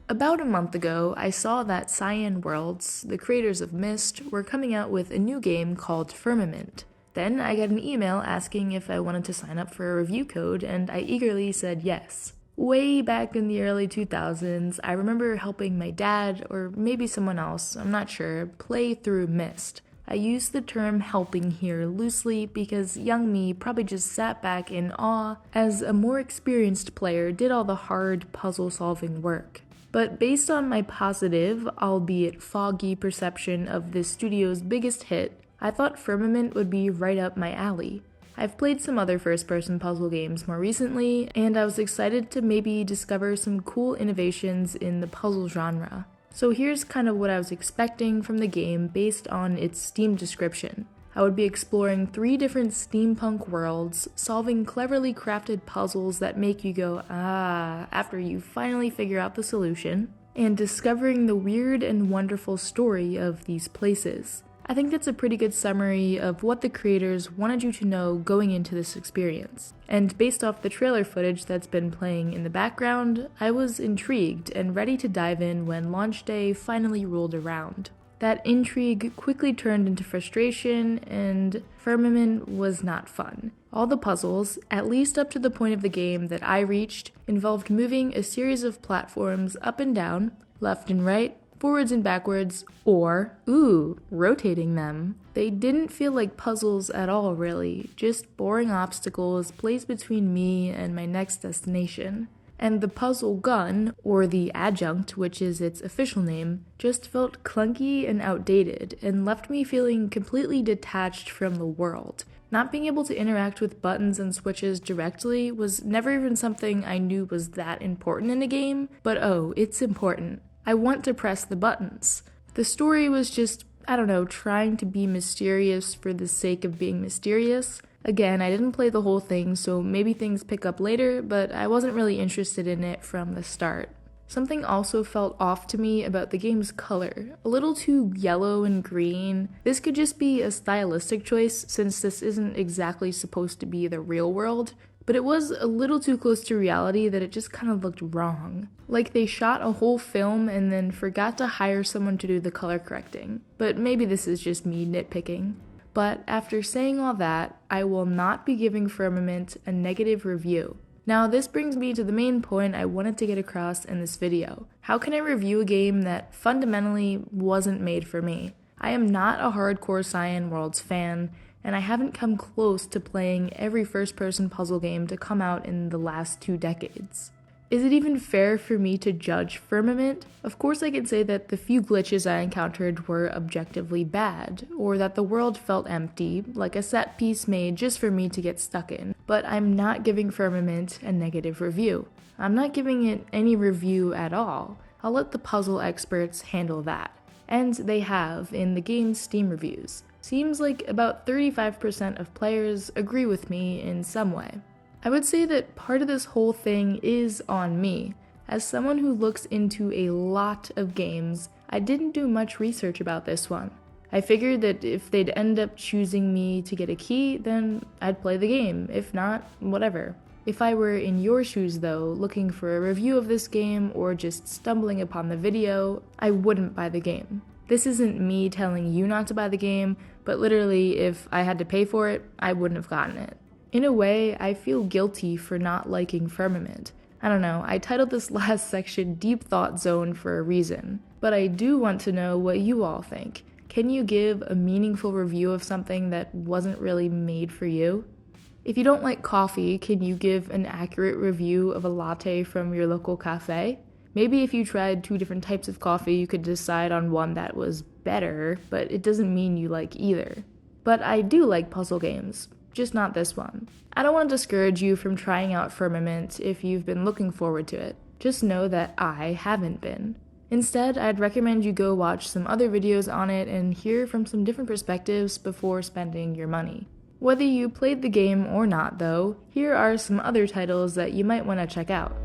About a month ago, I saw that Cyan Worlds, the creators of Myst, were coming out with a new game called Firmament. Then I got an email asking if I wanted to sign up for a review code, and I eagerly said yes. Way back in the early 2000s, I remember helping my dad, or maybe someone else, I'm not sure, play through Myst. I use the term helping here loosely because young me probably just sat back in awe as a more experienced player did all the hard puzzle-solving work. But based on my positive, albeit foggy perception of this studio's biggest hit, I thought Firmament would be right up my alley. I've played some other first-person puzzle games more recently, and I was excited to maybe discover some cool innovations in the puzzle genre. So here's kind of what I was expecting from the game based on its Steam description. I would be exploring 3 different steampunk worlds, solving cleverly crafted puzzles that make you go, ah, after you finally figure out the solution, and discovering the weird and wonderful story of these places. I think that's a pretty good summary of what the creators wanted you to know going into this experience. And based off the trailer footage that's been playing in the background, I was intrigued and ready to dive in when launch day finally rolled around. That intrigue quickly turned into frustration, and Firmament was not fun. All the puzzles, at least up to the point of the game that I reached, involved moving a series of platforms up and down, left and right, forwards and backwards, or, rotating them. They didn't feel like puzzles at all, really, just boring obstacles placed between me and my next destination. And the puzzle gun, or the adjunct, which is its official name, just felt clunky and outdated, and left me feeling completely detached from the world. Not being able to interact with buttons and switches directly was never even something I knew was that important in a game, but oh, it's important. I want to press the buttons. The story was just, trying to be mysterious for the sake of being mysterious. Again, I didn't play the whole thing, so maybe things pick up later, but I wasn't really interested in it from the start. Something also felt off to me about the game's color, a little too yellow and green. This could just be a stylistic choice since this isn't exactly supposed to be the real world, but it was a little too close to reality that it just kind of looked wrong. Like they shot a whole film and then forgot to hire someone to do the color correcting. But maybe this is just me nitpicking. But after saying all that, I will not be giving Firmament a negative review. Now this brings me to the main point I wanted to get across in this video. How can I review a game that fundamentally wasn't made for me? I am not a hardcore Cyan Worlds fan, and I haven't come close to playing every first-person puzzle game to come out in the last 2 decades. Is it even fair for me to judge Firmament? Of course I can say that the few glitches I encountered were objectively bad, or that the world felt empty, like a set piece made just for me to get stuck in, but I'm not giving Firmament a negative review. I'm not giving it any review at all. I'll let the puzzle experts handle that. And they have in the game's Steam reviews. Seems like about 35% of players agree with me in some way. I would say that part of this whole thing is on me. As someone who looks into a lot of games, I didn't do much research about this one. I figured that if they'd end up choosing me to get a key, then I'd play the game. If not, whatever. If I were in your shoes though, looking for a review of this game or just stumbling upon the video, I wouldn't buy the game. This isn't me telling you not to buy the game, but literally if I had to pay for it, I wouldn't have gotten it. In a way, I feel guilty for not liking Firmament. I don't know, I titled this last section Deep Thought Zone for a reason, but I do want to know what you all think. Can you give a meaningful review of something that wasn't really made for you? If you don't like coffee, can you give an accurate review of a latte from your local cafe? Maybe if you tried 2 different types of coffee, you could decide on one that was better, but it doesn't mean you like either. But I do like puzzle games. Just not this one. I don't want to discourage you from trying out Firmament if you've been looking forward to it. Just know that I haven't been. Instead, I'd recommend you go watch some other videos on it and hear from some different perspectives before spending your money. Whether you played the game or not though, here are some other titles that you might want to check out.